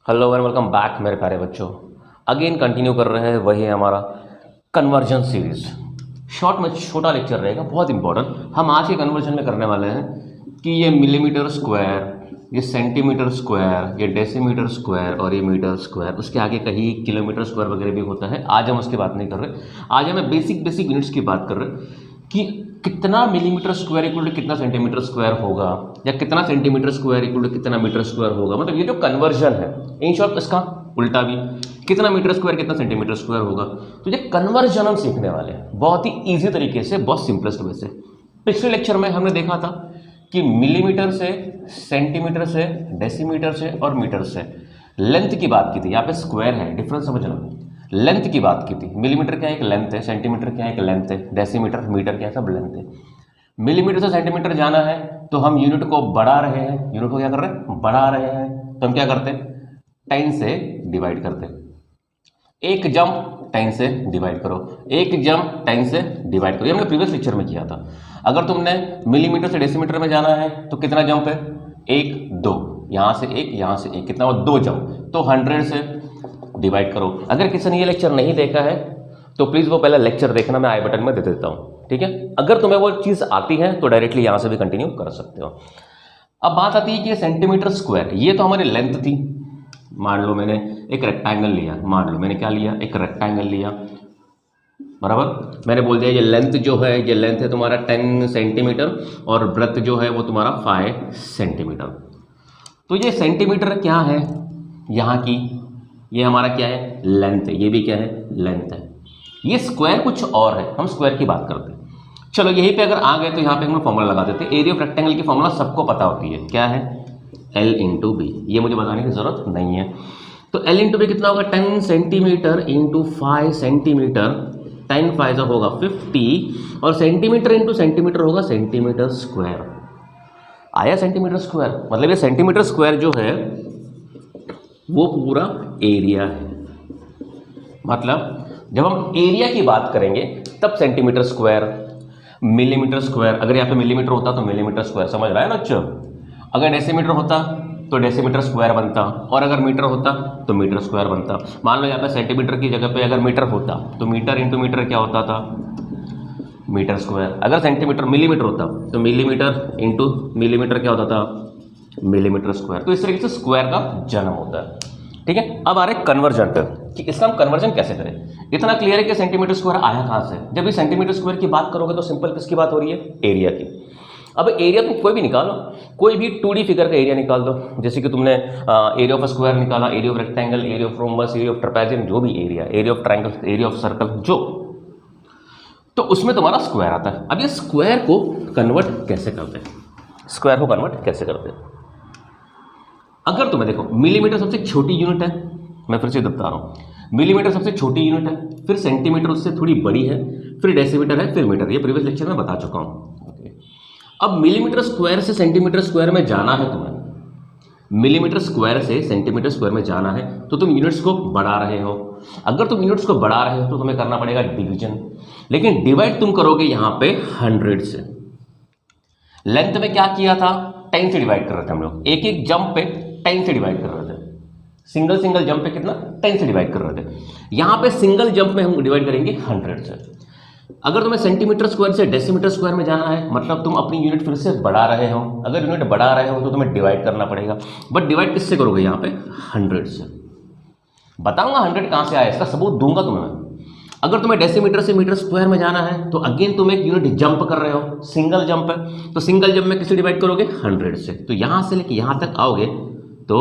Hello and welcome back मेरे प्यारे बच्चों। अगेन कंटिन्यू कर रहे हैं वही हमारा कन्वर्जन सीरीज। शॉर्ट में छोटा लेक्चर रहेगा, बहुत इंपॉर्टेंट। हम आज के कन्वर्जन में करने वाले हैं कि ये मिलीमीटर स्क्वायर, ये सेंटीमीटर स्क्वायर, ये डेसीमीटर स्क्वायर और ये मीटर स्क्वायर, उसके आगे कहीं किलोमीटर स्क्वायर वगैरह भी होता है। आज हम उसकी बात नहीं कर रहे, आज हमें बेसिक यूनिट्स की बात कर रहे हैं कि कितना मिलीमीटर स्क्वायर इक्वल टू कितना सेंटीमीटर स्क्वायर होगा, या कितना सेंटीमीटर स्क्वायर इक्वल टू कितना मीटर स्क्वायर होगा। मतलब ये जो कन्वर्जन है, इन शॉर्ट इसका उल्टा भी, कितना मीटर स्क्वायर कितना सेंटीमीटर स्क्वायर होगा। तो ये कन्वर्जन हम सीखने वाले हैं बहुत ही ईजी तरीके से, बहुत सिंपलेस्ट वे से। पिछले लेक्चर में हमने देखा था कि मिलीमीटर से, सेंटीमीटर से, डेसीमीटर से और मीटर से लेंथ की बात की थी। यहाँ पे स्क्वायर है, डिफरेंस समझना। लेंथ की बात की थी, मिलीमीटर क्या एक लेंथ है, सेंटीमीटर क्या एक लेंथ है, डेसीमीटर मीटर क्या सब लेंथ है। मिलीमीटर से सेंटीमीटर जाना है तो हम यूनिट को बढ़ा रहे हैं, यूनिट को क्या कर रहे हैं, बढ़ा रहे हैं। तो हम क्या करते हैं, 10 से डिवाइड करते हैं। एक जंप 10 से डिवाइड करो, एक जंप 10 से डिवाइड करो। ये हमने प्रीवियस लेक्चर में किया था। अगर तुमने मिलीमीटर से डेसीमीटर में जाना है तो कितना जंप है, 1 2, यहां से 1 यहां से 1, कितना हुआ 2 जंप। तो 100 से डिवाइड करो। अगर किसी ने ये लेक्चर नहीं देखा है तो प्लीज वो पहला लेक्चर देखना, मैं आई बटन में दे देता हूं, ठीक है। अगर तुम्हें वो चीज आती है तो डायरेक्टली यहां से भी कंटिन्यू कर सकते हो। अब बात आती है कि सेंटीमीटर स्क्वायर, ये तो हमारी लेंथ थी। मान लो मैंने एक रेक्टेंगल लिया, मान लो मैंने क्या लिया, एक रेक्टेंगल लिया, बराबर। मैंने बोल दिया ये लेंथ जो है, ये लेंथ है तुम्हारा 10 सेंटीमीटर और ब्रेथ जो है वो तुम्हारा 5 सेंटीमीटर। तो ये सेंटीमीटर क्या है यहाँ की, ये हमारा क्या है, लेंथ है। ये भी क्या है, लेंथ है। ये स्क्वायर कुछ और है, हम स्क्वायर की बात करते हैं। चलो यहीं पे अगर आ गए तो यहाँ पे हम फॉर्मूला लगा देते हैं। एरिया ऑफ रेक्टेंगल की फॉर्मूला सबको पता होती है, क्या है, L इंटू बी। ये मुझे बताने की जरूरत नहीं है। तो L इंटू बी कितना होगा, 10 सेंटीमीटर इंटू 5 सेंटीमीटर, 10 5 होगा 50, और सेंटीमीटर इंटू सेंटीमीटर होगा सेंटीमीटर स्क्वायर। आया सेंटीमीटर स्क्वायर, मतलब ये सेंटीमीटर स्क्वायर जो है वो पूरा एरिया है। मतलब जब हम एरिया की बात करेंगे तब सेंटीमीटर स्क्वायर, मिलीमीटर स्क्वायर। अगर यहाँ पे मिलीमीटर होता तो मिलीमीटर स्क्वायर, समझ रहा है ना बच्चों। अगर डेसीमीटर होता तो डेसीमीटर स्क्वायर बनता, और अगर मीटर होता तो मीटर स्क्वायर बनता। मान लो यहाँ पे सेंटीमीटर की जगह पे अगर मीटर होता तो मीटर इंटू मीटर क्या होता था, मीटर स्क्वायर। अगर सेंटीमीटर मिलीमीटर होता तो मिलीमीटर इंटू मिलीमीटर क्या होता था, मिलीमीटर स्क्वायर। तो इस तरीके से स्क्वायर का जन्म होता है, ठीक है। अब आ रहे कन्वर्जन पे कि इसका हम कन्वर्जन कैसे करें। इतना क्लियर है कि सेंटीमीटर स्क्वायर आया कहाँ से। जब भी सेंटीमीटर स्क्वायर की बात करोगे तो सिंपल किसकी बात हो रही है, एरिया की। अब एरिया तुम कोई भी निकालो, कोई भी 2D फिगर का एरिया निकाल दो। जैसे कि तुमने एरिया ऑफ स्क्वायर निकाला, area of rectangle, area of rhombus, area of trapezium, जो भी area of triangle, area of circle, जो, तो उसमें तुम्हारा स्क्वायर आता है। अब ये स्क्वायर को कन्वर्ट कैसे करते हैं, स्क्वायर को कन्वर्ट कैसे करते हैं। अगर तुम्हें देखो, मिलीमीटर सबसे छोटी यूनिट है, मैं फिर से बता रहा हूं, मिलीमीटर सबसे छोटी यूनिट है, फिर सेंटीमीटर उससे थोड़ी बड़ी है, फिर डेसीमीटर है, फिर मीटर। ये प्रीवियस लेक्चर में बता चुका हूं। अब मिलीमीटर स्क्वायर से सेंटीमीटर स्क्वायर में जाना है तुम्हें, मिलीमीटर स्क्वायर से सेंटीमीटर स्क्वायर में जाना है तो तुम यूनिट्स को बढ़ा रहे हो। अगर तुम यूनिट्स को बढ़ा रहे हो तो तुम्हें करना पड़ेगा डिवीजन, लेकिन डिवाइड तुम करोगे यहां पे 100 से। लेंथ में क्या किया था, 10 से डिवाइड कर रहे थे हम लोग, एक एक जंप पे 10 से डिवाइड कर रहे थे। सिंगल जंप पे कितना, 10 से डिवाइड कर रहे थे। यहां पे सिंगल जंप में हम डिवाइड करेंगे 100 से। अगर तुम्हें सेंटीमीटर स्क्वायर से डेसीमीटर स्क्वायर में जाना है, मतलब तुम अपनी यूनिट फिर से बढ़ा रहे हो। अगर यूनिट बढ़ा रहे हो तो तुम्हें डिवाइड करना पड़ेगा, बट डिवाइड किससे करोगे, यहाँ पे 100 से। बताऊंगा 100 कहां से आया, इसका सबूत दूंगा तुम्हें। अगर तुम्हें डेसीमीटर से मीटर स्क्वायर में जाना है तो अगेन तुम एक यूनिट जंप कर रहे हो, सिंगल जंप है, तो सिंगल जंप में किससे डिवाइड करोगे, 100 से। तो यहां से लेके यहां तक आओगे तो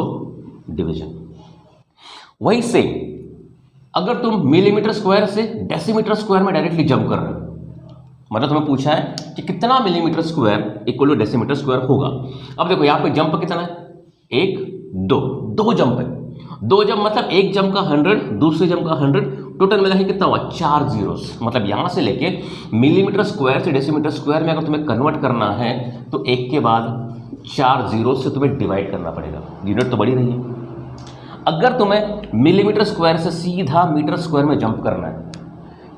डिवीजन। वही से अगर तुम मिलीमीटर स्क्वायर से डेसीमीटर स्क्वायर में डायरेक्टली जंप कर रहे हो, मतलब तुम्हें पूछा है कि कितना millimetre square equal to decimetre square होगा। अब देखो यहाँ पे जंप कितना है, 1 2, 2 जंप है। 2 जंप मतलब एक जंप का 100, दूसरे जंप का 100, टोटल मिला है कितना हुआ, 4 जीरोस। मतलब यहां से लेके मिलीमीटर स्क्वायर से डेसीमीटर स्क्वायर में अगर तुम्हें कन्वर्ट करना है तो एक के बाद 4 जीरो से तुम्हें डिवाइड करना पड़ेगा, यूनिट तो बड़ी रही है। अगर तुम्हें मिलीमीटर स्क्वायर से सीधा मीटर स्क्वायर में जंप करना है,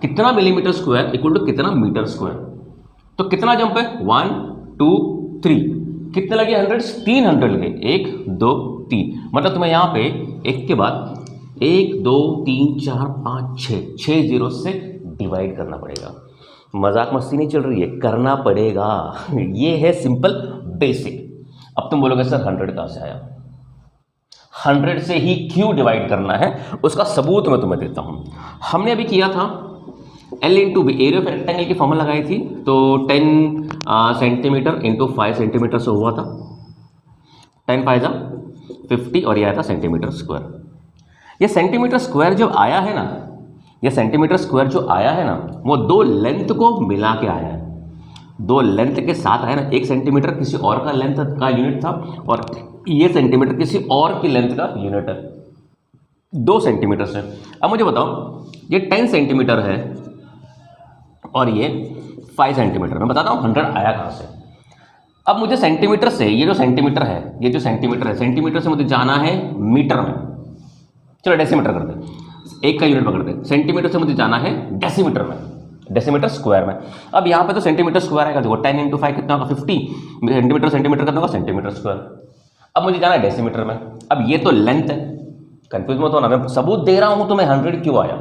कितना मिलीमीटर स्क्वायर इक्वल टू कितना मीटर स्क्वायर, तो कितना जंप है, 1 2 3, कितने लगे 100? 300 लगे, 1 2 3, मतलब तुम्हें यहाँ पे एक के बाद 1 2 3 4 5 6 जीरो से डिवाइड करना पड़ेगा। मजाक मस्ती नहीं चल रही है, करना पड़ेगा। ये है सिंपल बेसिक। अब तुम बोलोगे सर 100 कहाँ से आया? 100 से ही क्यों डिवाइड करना है उसका सबूत मैं तुम्हें देता हूँ। हमने अभी किया था L into b, area of rectangle की फॉर्मूला लगाई थी, तो 10 सेंटीमीटर इंटू 5 सेंटीमीटर से हुआ था, 10 5 जा 50 और ये आया था सेंटीमीटर स्क्वायर। ये सेंटीमीटर स्क्वायर जो आया है ना, ये सेंटीमीटर स्क्वायर जो आया है ना, वो दो लेंथ को मिला के आया है, दो लेंथ के साथ आया ना। 1 सेंटीमीटर किसी और का लेंथ का यूनिट था और ये सेंटीमीटर किसी और की लेंथ का यूनिट है, 2 सेंटीमीटर से। अब मुझे बताओ, ये 10 सेंटीमीटर है और ये 5 सेंटीमीटर। मैं बताता हूँ 100 आया कहाँ से। अब मुझे सेंटीमीटर से, ये जो सेंटीमीटर है, ये जो सेंटीमीटर है, सेंटीमीटर से मुझे जाना है मीटर में, चलो डेसीमीटर कर दे, 1 का यूनिट पकड़ दे। सेंटीमीटर से मुझे जाना है डेसीमीटर में, डेसीमीटर स्क्वायर में। अब यहाँ पे तो सेंटीमीटर स्क्वायर आएगा, देखो 10 इंटू 5 कितना होगा 50 सेंटीमीटर, सेंटीमीटर कितना होगा सेंटीमीटर स्क्वायर। अब मुझे जाना है डेसीमीटर में। अब ये तो लेंथ है, कंफ्यूज मत होना, मैं सबूत दे रहा हूँ तुम्हें 100 क्यों आया।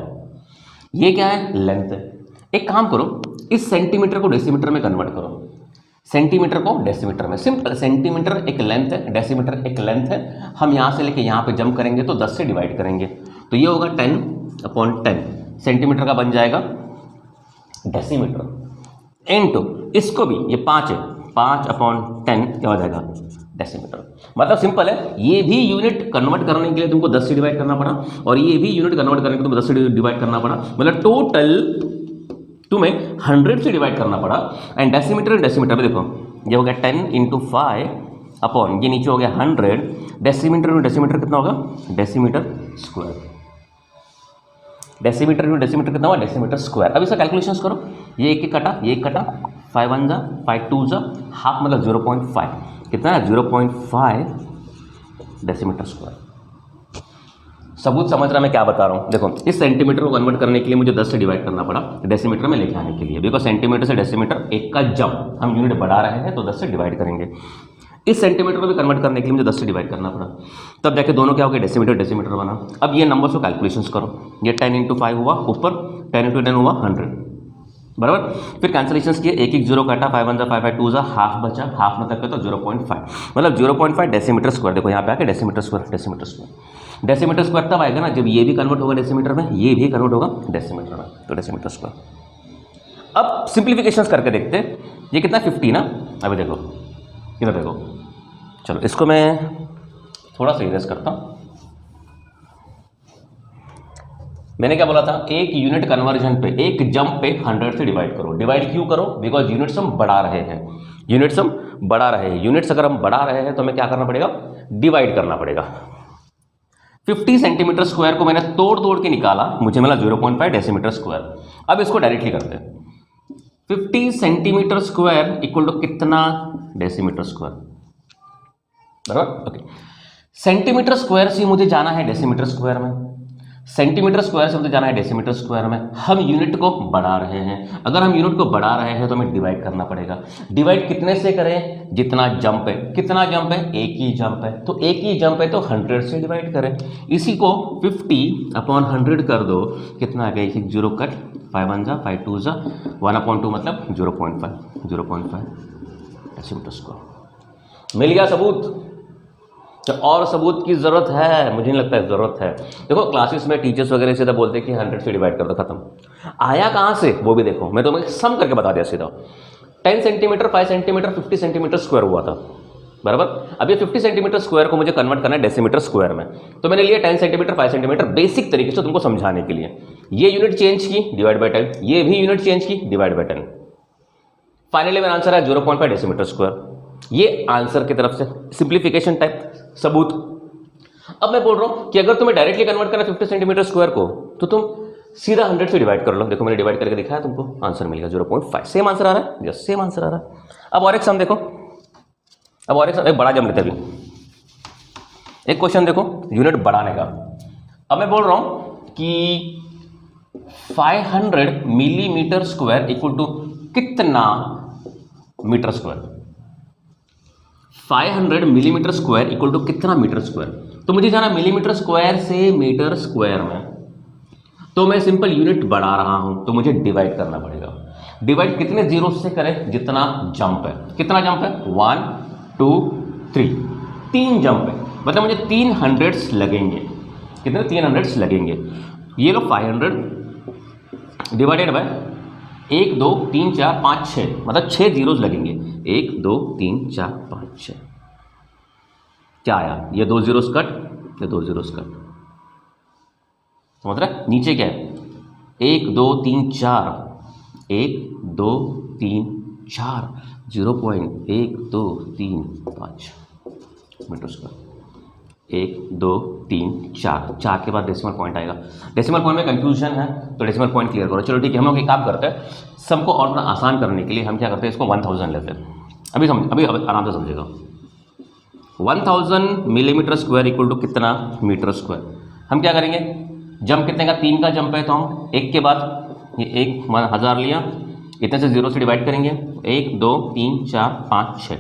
ये क्या है? लेंथ है। एक काम करो, इस सेंटीमीटर को डेसीमीटर में कन्वर्ट करो, सेंटीमीटर को डेसीमीटर में। सिंपल, सेंटीमीटर एक लेंथ है, डेसीमीटर एक लेंथ है। हम यहाँ से लेके यहाँ पे जंप करेंगे तो 10 से डिवाइड करेंगे, तो ये होगा 10/10 सेंटीमीटर का बन जाएगा डेसीमीटर। इनटू इसको भी, ये 5 है, 5/10 क्या हो जाएगा डेसीमीटर। मतलब सिंपल है, ये भी यूनिट कन्वर्ट करने के लिए तुमको 10 से डिवाइड करना पड़ा और ये भी यूनिट कन्वर्ट करने के लिए तुमको 10 से डिवाइड करना पड़ा, मतलब टोटल तुम्हें 100 से डिवाइड करना पड़ा। एंड डेसीमीटर, डेसीमीटर में देखो, ये हो गया 10 इंटू 5 अपॉन, ये नीचे हो गया 100, डेसीमीटर में डेसीमीटर कितना होगा डेसीमीटर स्क्वायर। डेसीमीटर में डेसीमीटर कितना हुआ डेसीमीटर स्क्वायर। अब इसका कैलकुलेशंस करो, ये एक कटा, ये एक कटा, 5 1 जा 5 2 जा हाफ, मतलब 0.5 कितना है 0.5 डेसीमीटर स्क्वायर। सबूत समझ रहा मैं क्या बता रहा हूँ। देखो, इस सेंटीमीटर को कन्वर्ट करने के लिए मुझे 10 से डिवाइड करना पड़ा डेसीमीटर में लेके आने के लिए, बिकॉज सेंटीमीटर से डेसीमीटर एक का जंप, हम यूनिट बढ़ा रहे हैं तो 10 से डिवाइड करेंगे। इस सेंटीमीटर को भी कन्वर्ट करने के लिए मुझे 10 से डिवाइड करना पड़ा, तब जाके दोनों क्या हो गया डेसीमीटर डेसीमीटर बना। अब ये नंबर्स को कैलकुलेशंस करो, ये 10 इंटू 5 हुआ ऊपर, 10 इंटू 10 हुआ 100 बराबर। फिर कैंसिलेशंस किए, एक एक जीरो काटा, 5 1 जा 5 5 2 जा हाफ बचा, हाफ में तक तो 0.5, मतलब 0.5 डेसीमीटर स्क्वायर। देखो यहाँ पे आके decimetre square, decimetre square, decimetre square तब आएगा ना जब ये भी कन्वर्ट होगा डेसीमीटर में, ये भी कन्वर्ट होगा डेसीमीटर में, तो डेसीमीटर स्क्वायर। अब सिंप्लीफिकेशंस करके देखते, ये कितना 50 ना। अभी देखो इधर देखो, चलो इसको मैं थोड़ा सा इरेज करता हूँ। मैंने क्या बोला था, एक यूनिट कन्वर्जन पे, एक जंप पे 100 से डिवाइड करो। डिवाइड क्यों करो? बिकॉज यूनिट्स हम बढ़ा रहे हैं, यूनिट्स हम बढ़ा रहे हैं। यूनिट्स अगर हम बढ़ा रहे हैं तो हमें क्या करना पड़ेगा, डिवाइड करना पड़ेगा। 50 सेंटीमीटर स्क्वायर को मैंने तोड़ तोड़ के निकाला, मुझे मिला 0.5 डेसीमीटर स्क्वायर। अब इसको डायरेक्टली करते हैं, 50 सेंटीमीटर स्क्वायर इक्वल टू कितना डेसीमीटर स्क्वायर, बराबर। ओके, सेंटीमीटर स्क्वायर से मुझे जाना है डेसीमीटर स्क्वायर में, सेंटीमीटर स्क्वायर से मुझे जाना है डेसीमीटर स्क्वायर में। हम यूनिट को बढ़ा रहे हैं, अगर हम यूनिट को बढ़ा रहे हैं तो हमें डिवाइड करना पड़ेगा। डिवाइड कितने से करें? जितना जंप है। कितना जंप है? एक ही जंप है, तो एक ही जंप है तो 100 से डिवाइड करें। इसी को 50/100 कर दो, कितना आ गया, एक जीरो कट, 5 1 जा 5 2 जा 1/2 मतलब 0.5 डेसीमीटर स्क्वायर। मिल गया सबूत। तो और सबूत की ज़रूरत है? मुझे नहीं लगता है ज़रूरत है। देखो क्लासेस में टीचर्स वगैरह सीधा बोलते हैं कि 100 से डिवाइड कर दो, खत्म। आया कहाँ से वो भी देखो, मैं तुम्हें सम करके बता दिया सीधा। 10 सेंटीमीटर 5 सेंटीमीटर 50 सेंटीमीटर स्क्वायर हुआ था, बराबर। अब ये 50 सेंटीमीटर स्क्वायर को मुझे कन्वर्ट करना है डेसीमीटर स्क्वायर में, तो मैंने लिया 10 सेंटीमीटर 5 सेंटीमीटर बेसिक तरीके से तुमको समझाने के लिए। ये यूनिट चेंज की, डिवाइड बाई 10, ये भी यूनिट चेंज की, डिवाइड बाई 10। फाइनली मेरा आंसर है 0.5 डेसीमीटर स्क्वायर। ये आंसर की तरफ से सिंप्लीफिकेशन टाइप सबूत। अब मैं बोल रहा हूं कि अगर तुम्हें डायरेक्टली कन्वर्ट करना 50 सेंटीमीटर स्क्वायर को, तो तुम सीधा 100 से डिवाइड कर लो। देखो मैंने डिवाइड करके दिखाया तुमको, आंसर मिल गया 0.5। सेम आंसर आ रहा है, यस सेम आंसर आ रहा है। अब और एक सम देखो, अब और एक बड़ा जम लेते हैं अभी। एक क्वेश्चन देखो यूनिट बढ़ाने का। अब मैं बोल रहा हूं कि 500 मिलीमीटर स्क्वायर इक्वल टू कितना metre square. 500 millimetre square equal to कितना मीटर स्क्वायर। तो मुझे जाना मिलीमीटर स्क्वायर से मीटर स्क्वायर में, तो मैं सिंपल यूनिट बढ़ा रहा हूं तो मुझे डिवाइड करना पड़ेगा। डिवाइड कितने जीरो से करें, जितना जंप है। कितना जंप है, 1 2 3, 3 जंप है, मतलब मुझे 3 हंड्रेड्स लगेंगे। कितने, 3 हंड्रेड्स लगेंगे। ये लो 500 डिवाइडेड बाय 1 2 3 4 5 6, मतलब 6 जीरोस लगेंगे। 1 2 3 4 5 6, क्या आया, ये 2 जीरोस कट, ये 2 जीरोस कट। समझ रहे, नीचे क्या है, 1 2 3 4, 1 2 3 4, 0.1 2 3 5 मीटर स्क्वायर। 1 2 3 4, 4 के बाद डेसिमल पॉइंट आएगा। डेसिमल पॉइंट में कंफ्यूजन है तो डेसिमल पॉइंट क्लियर करो। चलो ठीक है, हम लोग एक काम करते हैं, सबको और थोड़ा आसान करने के लिए हम क्या करते हैं, इसको 1000 लेते हैं। अभी आराम से समझेगा। 1000 मिलीमीटर स्क्वायर इक्वल टू कितना मीटर स्क्वायर। हम क्या करेंगे, जंप कितने का, 3 का जंप है, तो हम 1 के बाद ये 1000 लिया, इतने से 0 से डिवाइड करेंगे। 1 2 3 4 5 6,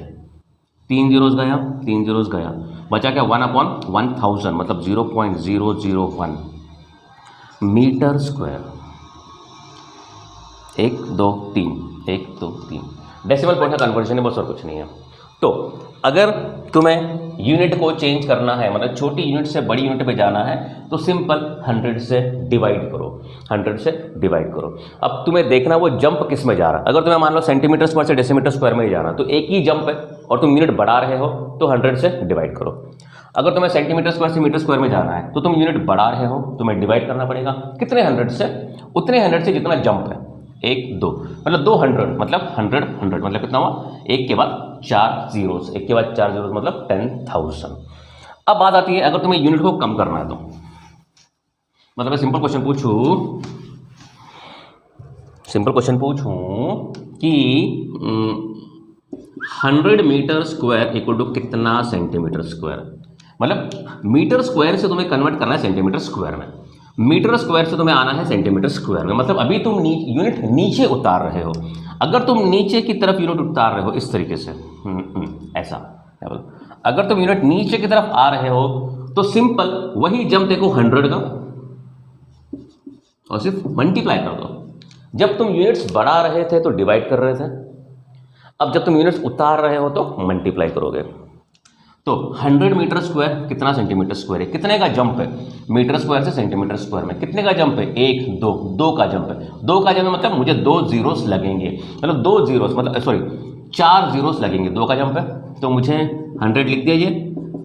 3 जीरोस गया, 3 जीरोस गया, बचा क्या, 1/1000, मतलब 0.001 मीटर स्क्वायर। 1 2 3, 1 2 3, डेसिमल पॉइंट का कन्वर्जन है, बस और कुछ नहीं है। तो अगर तुम्हें यूनिट को चेंज करना है, मतलब छोटी यूनिट से बड़ी यूनिट पे जाना है, तो सिंपल 100 से डिवाइड करो, 100 से डिवाइड करो। अब तुम्हें देखना वो जंप किस में जा रहा है। अगर तुम्हें मान लो सेंटीमीटर स्क्वायर से डेसीमीटर स्क्वायर में ही जाना, तो एक ही जंप है और तुम यूनिट बढ़ा रहे हो तो 100 से डिवाइड करो। अगर तुम्हें सेंटीमीटर स्क्वायर से मीटर स्क्वायर में जाना है तो तुम यूनिट बढ़ा रहे हो, तुम्हें डिवाइड करना पड़ेगा। कितने 100 से, उतने 100 से जितना जंप है। 1 2 मतलब 200, मतलब 100 मतलब कितना हुआ, 1 के बाद 4 जीरोस, 1 के बाद 4 जीरोस मतलब 10,000। अब बात आती है, अगर तुम्हें यूनिट को कम करना है तो, मतलब मैं सिंपल क्वेश्चन पूछूं कि 100 मीटर स्क्वायर इक्वल टू कितना सेंटीमीटर स्क्वायर। मतलब मीटर स्क्वायर से तुम्हें कन्वर्ट करना है सेंटीमीटर स्क्वायर में, मीटर स्क्वायर से तुम्हें आना है सेंटीमीटर स्क्वायर में। मतलब अभी तुम यूनिट नीचे उतार रहे हो। अगर तुम नीचे की तरफ यूनिट उतार रहे हो इस तरीके से, ऐसा, अगर तुम यूनिट नीचे की तरफ आ रहे हो तो सिंपल वही जंप देखो 100 का और सिर्फ मल्टीप्लाई कर दो। जब तुम यूनिट्स बढ़ा रहे थे तो डिवाइड कर रहे थे, अब जब तुम यूनिट्स उतार रहे हो तो मल्टीप्लाई करोगे। तो 100 मीटर स्क्वायर कितना सेंटीमीटर स्क्वायर है, कितने का जंप है, मीटर स्क्वायर से सेंटीमीटर स्क्वायर में कितने का जंप है, 1 2, 2 का जंप है। 2 का जंप मतलब मुझे 2 जीरोस लगेंगे, मतलब 2 जीरोस मतलब सॉरी 4 जीरोस लगेंगे। 2 का जंप है तो मुझे 100 लिख दीजिए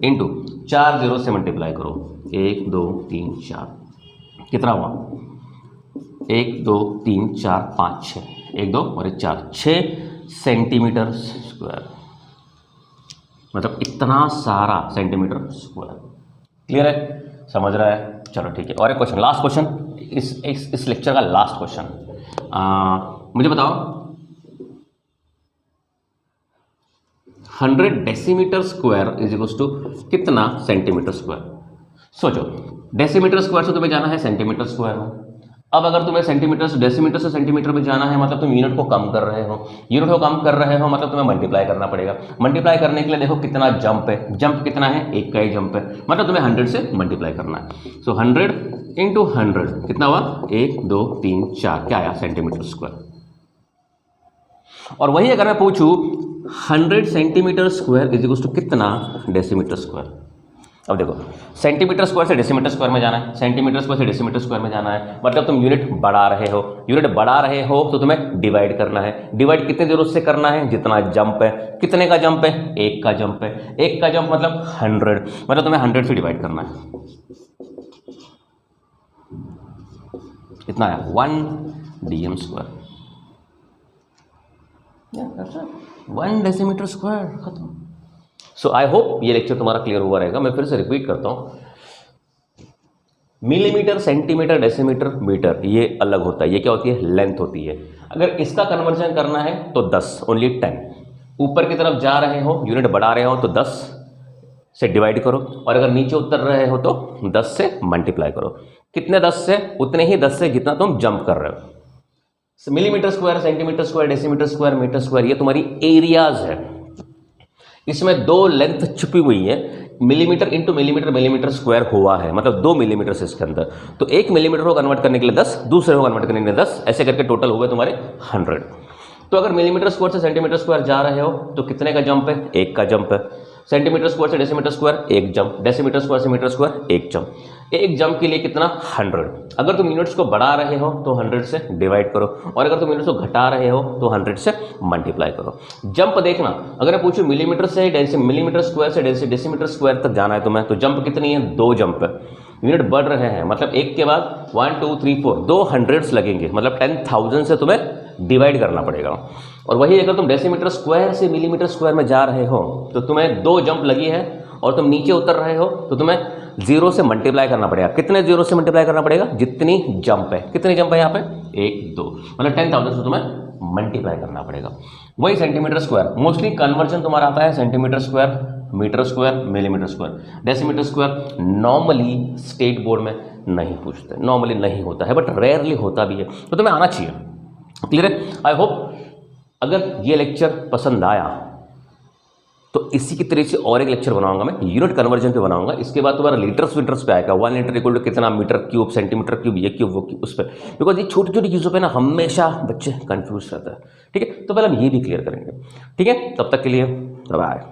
इंटू 4 जीरो से मल्टीप्लाई करो। 1 2 3 4, कितना हुआ, 1 2 3 4 5 6, 1 2 और 1 4, 6 सेंटीमीटर स्क्वायर, मतलब इतना सारा सेंटीमीटर स्क्वायर। क्लियर है, समझ रहा है। चलो ठीक है, और एक क्वेश्चन, लास्ट क्वेश्चन, इस लेक्चर का लास्ट क्वेश्चन। मुझे बताओ 100 decimetre square is equal to कितना सेंटीमीटर स्क्वायर। सोचो, डेसीमीटर स्क्वायर से तुम्हें जाना है सेंटीमीटर स्क्वायर में। अब अगर तुम्हें सेंटीमीटर से डेसीमीटर से सेंटीमीटर में जाना है, मतलब तुम यूनिट को कम कर रहे हो। यूनिट को कम कर रहे हो मतलब तुम्हें मल्टीप्लाई करना पड़ेगा। मल्टीप्लाई करने के लिए देखो कितना जंप है, जंप कितना है, 1 का ही जंप है, मतलब तुम्हें 100 से मल्टीप्लाई करना है। सो 100 इंटू 100 कितना हुआ, 1 2 3 4, क्या आया, सेंटीमीटर स्क्वायर। और वही अगर मैं पूछूं 100 centimetre square is equal to कितना डेसीमीटर स्क्वायर। अब देखो, सेंटीमीटर स्क्वायर से डेसीमीटर स्क्वायर में जाना है, सेंटीमीटर स्क्वायर से डेसीमीटर स्क्वायर में जाना है, मतलब तुम यूनिट बढ़ा रहे हो। यूनिट बढ़ा रहे हो तो तुम्हें डिवाइड करना है। डिवाइड कितने जीरो से करना है, जितना जंप है। कितने का जंप है, 1 का जंप है। 1 का जंप मतलब 100, मतलब तुम्हें 100 से डिवाइड करना है। कितना है, 1 dm स्क्वायर, 1 डेसीमीटर स्क्वायर, खत्म। सो आई होप ये लेक्चर तुम्हारा क्लियर हुआ रहेगा। मैं फिर से रिपीट करता हूं, मिलीमीटर, सेंटीमीटर, डेसीमीटर, मीटर ये अलग होता है। ये क्या होती है, लेंथ होती है। अगर इसका कन्वर्जन करना है तो 10, ओनली 10। ऊपर की तरफ जा रहे हो, यूनिट बढ़ा रहे हो तो 10 से डिवाइड करो, और अगर नीचे उतर रहे हो तो 10 से मल्टीप्लाई करो। कितने 10 से, उतने ही 10 से जितना तुम जंप कर रहे हो। Millimetre square, centimetre square, decimetre square, metre square, ये तुम्हारी एरियाज है। इसमें दो लेंथ छुपी हुई है, millimetre into millimetre millimetre square हुआ है, मतलब 2 मिलीमीटर से इसके अंदर। तो 1 मिलीमीटर को कन्वर्ट करने के लिए 10, दूसरे को कन्वर्ट करने के लिए 10, ऐसे करके टोटल हो गए तुम्हारे 100। तो अगर मिलीमीटर स्क्वायर से सेंटीमीटर स्क्वायर जा रहे हो तो कितने का जंप है? 1 का जंप है। सेंटीमीटर स्क्वायर से decimetre square 1 jump, decimetre square से मीटर स्क्वायर 1 जंप। एक जंप के लिए कितना? 100। अगर तुम यूनिट्स को बढ़ा रहे हो तो 100 से डिवाइड करो, और अगर तुम यूनिट्स को घटा रहे हो तो 100 से मल्टीप्लाई करो। जंप देखना, अगर मैं पूछूं मिलीमीटर से मिलीमीटर स्क्वायर से डेसीमीटर स्क्वायर तक जाना है तुम्हें, तो जंप कितनी है? 2 जंप है। यूनिट बढ़ रहे हैं, मतलब एक के बाद 1 2 3 4 2 हंड्रेड्स लगेंगे, मतलब 10,000 से तुम्हें डिवाइड करना पड़ेगा। और वही अगर तुम डेसीमीटर स्क्वायर से मिलीमीटर स्क्वायर में जा रहे हो तो तुम्हें 2 जंप लगी है, और तुम नीचे उतर रहे हो तो तुम्हें 0 से मल्टीप्लाई करना पड़ेगा। कितने 0 से मल्टीप्लाई करना पड़ेगा? जितनी जंप है। कितनी जंप है यहाँ पे? 1 2, मतलब 10,000 से तुम्हें मल्टीप्लाई करना पड़ेगा। वही सेंटीमीटर स्क्वायर, मोस्टली कन्वर्जन तुम्हारा आता है centimetre square, metre square, millimetre square. Decimetre square normally state board में नहीं पूछते, नॉर्मली नहीं होता है, बट रेयरली होता भी है, तो तुम्हें आना चाहिए। क्लियर है? आई होप अगर ये लेक्चर पसंद आया तो इसी की तरह से और एक लेक्चर बनाऊंगा मैं, यूनिट कन्वर्जन पे बनाऊंगा। इसके बाद तुम्हारा लीटर्स वीटर्स पे आएगा, 1 लीटर इक्वल टू कितना, मीटर क्यूब, सेंटीमीटर क्यूब, ये क्यूब वो क्यूब, उस पर। बिकॉज ये छोटी छोटी चीज़ों पे ना हमेशा बच्चे कंफ्यूज रहता है। ठीक है, तो पहले हम ये भी क्लियर करेंगे। ठीक है, तब तक के लिए बाय।